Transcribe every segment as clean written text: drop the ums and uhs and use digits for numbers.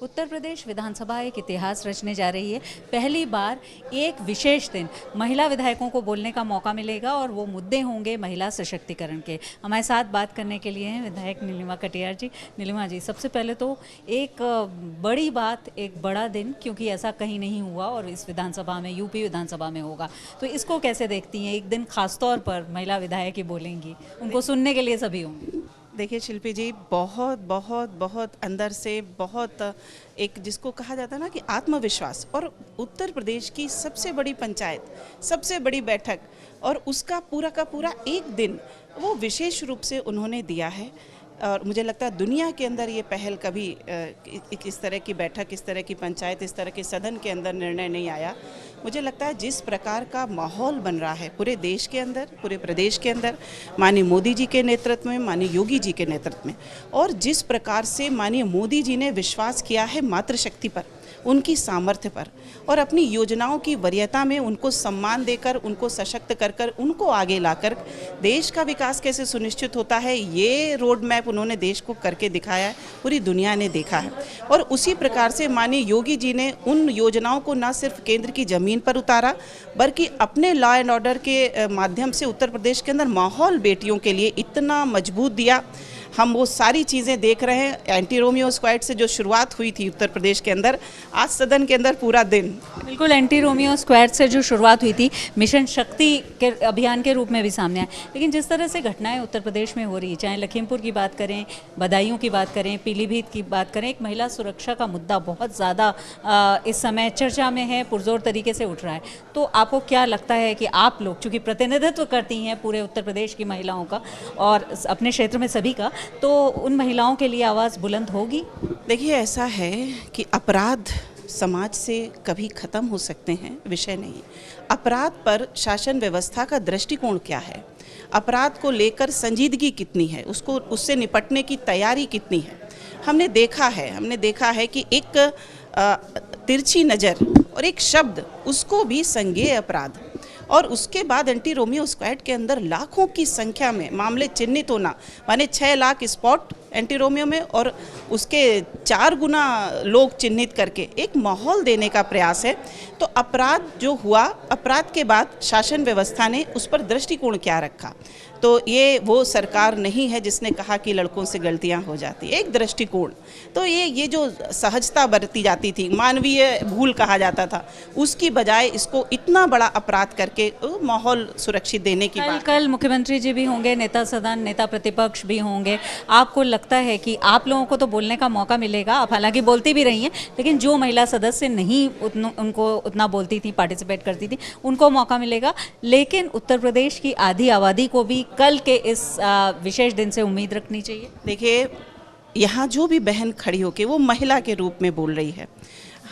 उत्तर प्रदेश विधानसभा एक इतिहास रचने जा रही है। पहली बार एक विशेष दिन महिला विधायकों को बोलने का मौका मिलेगा और वो मुद्दे होंगे महिला सशक्तिकरण के। हमारे साथ बात करने के लिए हैं विधायक नीलिमा कटियार जी। नीलिमा जी, सबसे पहले तो एक बड़ी बात, एक बड़ा दिन, क्योंकि ऐसा कहीं नहीं हुआ और इस विधानसभा में, यूपी विधानसभा में होगा, तो इसको कैसे देखती हैं? एक दिन खासतौर पर महिला विधायक ही बोलेंगी, उनको सुनने के लिए सभी होंगे। देखिए शिल्पी जी, बहुत बहुत बहुत अंदर से बहुत एक जिसको कहा जाता है ना कि आत्मविश्वास, और उत्तर प्रदेश की सबसे बड़ी पंचायत, सबसे बड़ी बैठक और उसका पूरा का पूरा एक दिन वो विशेष रूप से उन्होंने दिया है। और मुझे लगता है दुनिया के अंदर ये पहल कभी इस तरह की बैठक, इस तरह की पंचायत, इस तरह के सदन के अंदर निर्णय नहीं आया। मुझे लगता है जिस प्रकार का माहौल बन रहा है पूरे देश के अंदर, पूरे प्रदेश के अंदर, माननीय मोदी जी के नेतृत्व में, माननीय योगी जी के नेतृत्व में, और जिस प्रकार से माननीय मोदी जी ने विश्वास किया है मातृशक्ति पर, उनकी सामर्थ्य पर, और अपनी योजनाओं की वरीयता में उनको सम्मान देकर, उनको सशक्त कर कर, उनको आगे लाकर देश का विकास कैसे सुनिश्चित होता है, ये रोड मैप उन्होंने देश को करके दिखाया है, पूरी दुनिया ने देखा है। और उसी प्रकार से माननीय योगी जी ने उन योजनाओं को न सिर्फ केंद्र की ज़मीन पर उतारा, बल्कि अपने लॉ एंड ऑर्डर के माध्यम से उत्तर प्रदेश के अंदर माहौल बेटियों के लिए इतना मजबूत दिया। हम वो सारी चीज़ें देख रहे हैं। एंटी रोमियो स्क्वाड से जो शुरुआत हुई थी उत्तर प्रदेश के अंदर, आज सदन के अंदर पूरा दिन, बिल्कुल एंटी रोमियो स्क्वाड से जो शुरुआत हुई थी, मिशन शक्ति के अभियान के रूप में भी सामने आए। लेकिन जिस तरह से घटनाएं उत्तर प्रदेश में हो रही है, चाहे लखीमपुर की बात करें, बदायूं की बात करें, पीलीभीत की बात करें, एक महिला सुरक्षा का मुद्दा बहुत ज़्यादा इस समय चर्चा में है, पुरजोर तरीके से उठ रहा है। तो आपको क्या लगता है कि आप लोग चूँकि प्रतिनिधित्व करती हैं पूरे उत्तर प्रदेश की महिलाओं का और अपने क्षेत्र में सभी का, तो उन महिलाओं के लिए आवाज़ बुलंद होगी? देखिए ऐसा है कि अपराध समाज से कभी ख़त्म हो सकते हैं, विषय नहीं। अपराध पर शासन व्यवस्था का दृष्टिकोण क्या है, अपराध को लेकर संजीदगी कितनी है, उससे निपटने की तैयारी कितनी है, हमने देखा है कि एक तिरछी नज़र और एक शब्द, उसको भी संज्ञेय अपराध, और उसके बाद एंटी रोमियो स्क्वाड के अंदर लाखों की संख्या में मामले चिन्हित होना, माने 6 लाख स्पॉट एंटी रोमियो में और उसके 4 गुना लोग चिन्हित करके एक माहौल देने का प्रयास है। तो अपराध जो हुआ, अपराध के बाद शासन व्यवस्था ने उस पर दृष्टिकोण क्या रखा, तो ये वो सरकार नहीं है जिसने कहा कि लड़कों से गलतियां हो जाती, एक दृष्टिकोण। तो ये जो सहजता बरती जाती थी, मानवीय भूल कहा जाता था, उसकी बजाय इसको इतना बड़ा अपराध करके माहौल सुरक्षित देने की बात। कल मुख्यमंत्री जी भी होंगे, नेता सदन, नेता प्रतिपक्ष भी होंगे। आपको लगता है कि आप लोगों को तो बोलने का मौका मिलेगा, आप हालांकि बोलती भी रही हैं, लेकिन जो महिला सदस्य नहीं उनको उतना बोलती थी, पार्टिसिपेट करती थी, उनको मौका मिलेगा, लेकिन उत्तर प्रदेश की आधी आबादी को भी कल के इस विशेष दिन से उम्मीद रखनी चाहिए? देखिए, यहाँ जो भी बहन खड़ी होके वो महिला के रूप में बोल रही है,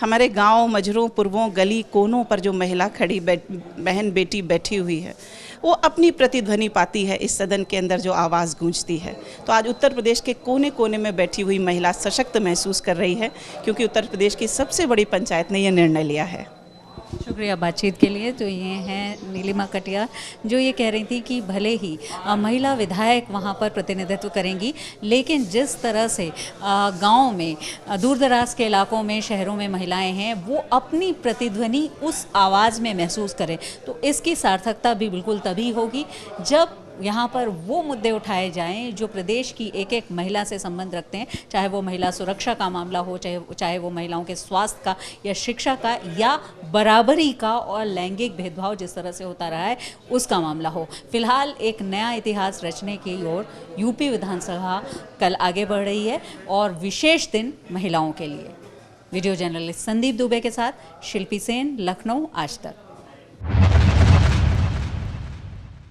हमारे गांव, मजरों, पूर्वों, गली कोनों पर जो महिला खड़ी बहन बेटी बैठी हुई है, वो अपनी प्रतिध्वनि पाती है इस सदन के अंदर, जो आवाज़ गूंजती है। तो आज उत्तर प्रदेश के कोने कोने में बैठी हुई महिला सशक्त महसूस कर रही है, क्योंकि उत्तर प्रदेश की सबसे बड़ी पंचायत ने यह निर्णय लिया है। शुक्रिया बातचीत के लिए। तो ये हैं नीलिमा कटियार, जो ये कह रही थी कि भले ही महिला विधायक वहाँ पर प्रतिनिधित्व करेंगी, लेकिन जिस तरह से गांव में, दूर दराज के इलाकों में, शहरों में महिलाएं हैं, वो अपनी प्रतिध्वनि उस आवाज़ में महसूस करें, तो इसकी सार्थकता भी बिल्कुल तभी होगी जब यहाँ पर वो मुद्दे उठाए जाएं जो प्रदेश की एक एक महिला से संबंध रखते हैं, चाहे वो महिला सुरक्षा का मामला हो, चाहे वो महिलाओं के स्वास्थ्य का या शिक्षा का या बराबरी का और लैंगिक भेदभाव जिस तरह से होता रहा है उसका मामला हो। फिलहाल एक नया इतिहास रचने की ओर यूपी विधानसभा कल आगे बढ़ रही है और विशेष दिन महिलाओं के लिए। वीडियो जर्नलिस्ट संदीप दुबे के साथ शिल्पी सेन, लखनऊ, आज तक।